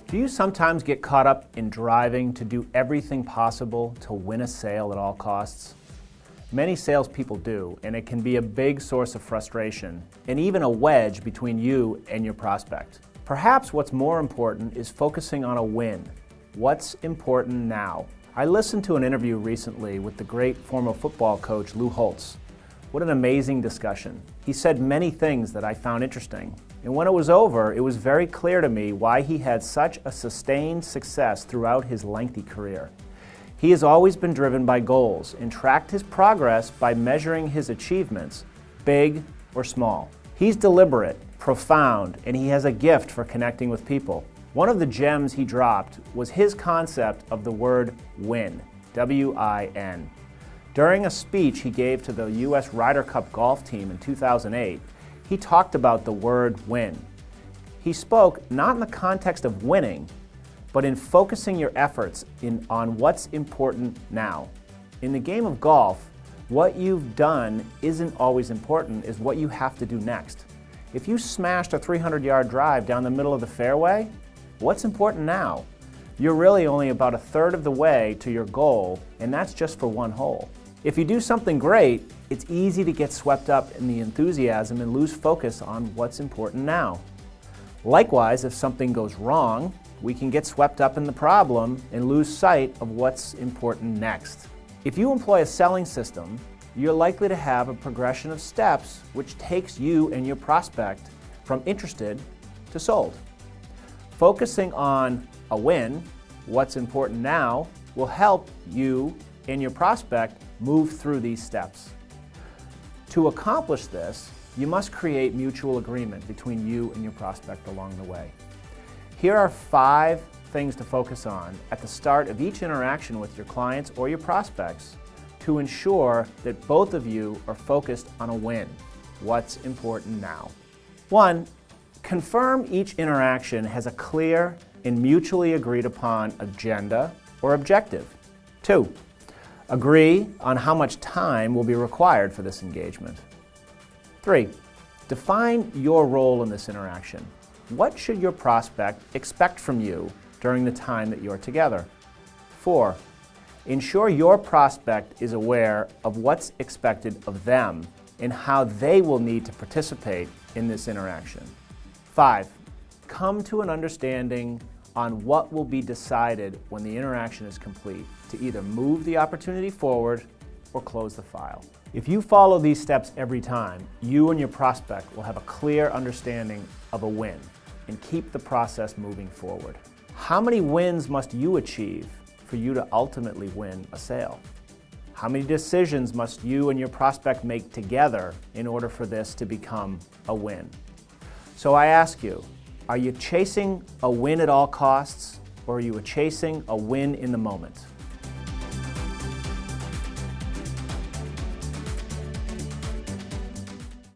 Do you sometimes get caught up in driving to do everything possible to win a sale at all costs? Many salespeople do, and it can be a big source of frustration and even a wedge between you and your prospect. Perhaps what's more important is focusing on a win. What's important now? I listened to an interview recently with the great former football coach Lou Holtz. What an amazing discussion. He said many things that I found interesting. And when it was over, it was very clear to me why he had such a sustained success throughout his lengthy career. He has always been driven by goals and tracked his progress by measuring his achievements, big or small. He's deliberate, profound, and he has a gift for connecting with people. One of the gems he dropped was his concept of the word win, W-I-N. During a speech he gave to the U.S. Ryder Cup golf team in 2008, he talked about the word win. He spoke not in the context of winning, but in focusing your efforts on what's important now. In the game of golf, what you've done isn't always important, is what you have to do next. If you smashed a 300-yard drive down the middle of the fairway, what's important now? You're really only about a third of the way to your goal, and that's just for one hole. If you do something great, it's easy to get swept up in the enthusiasm and lose focus on what's important now. Likewise, if something goes wrong, we can get swept up in the problem and lose sight of what's important next. If you employ a selling system, you're likely to have a progression of steps which takes you and your prospect from interested to sold. Focusing on a win, what's important now, will help you and your prospect move through these steps. To accomplish this, you must create mutual agreement between you and your prospect along the way. Here are 5 things to focus on at the start of each interaction with your clients or your prospects to ensure that both of you are focused on a win. What's important now? 1. Confirm each interaction has a clear and mutually agreed upon agenda or objective. 2. Agree on how much time will be required for this engagement. 3. Define your role in this interaction. What should your prospect expect from you during the time that you're together? 4. Ensure your prospect is aware of what's expected of them and how they will need to participate in this interaction. 5. Come to an understanding on what will be decided when the interaction is complete to either move the opportunity forward or close the file. If you follow these steps every time, you and your prospect will have a clear understanding of a win and keep the process moving forward. How many wins must you achieve for you to ultimately win a sale? How many decisions must you and your prospect make together in order for this to become a win? So I ask you, are you chasing a win at all costs, or are you chasing a win in the moment?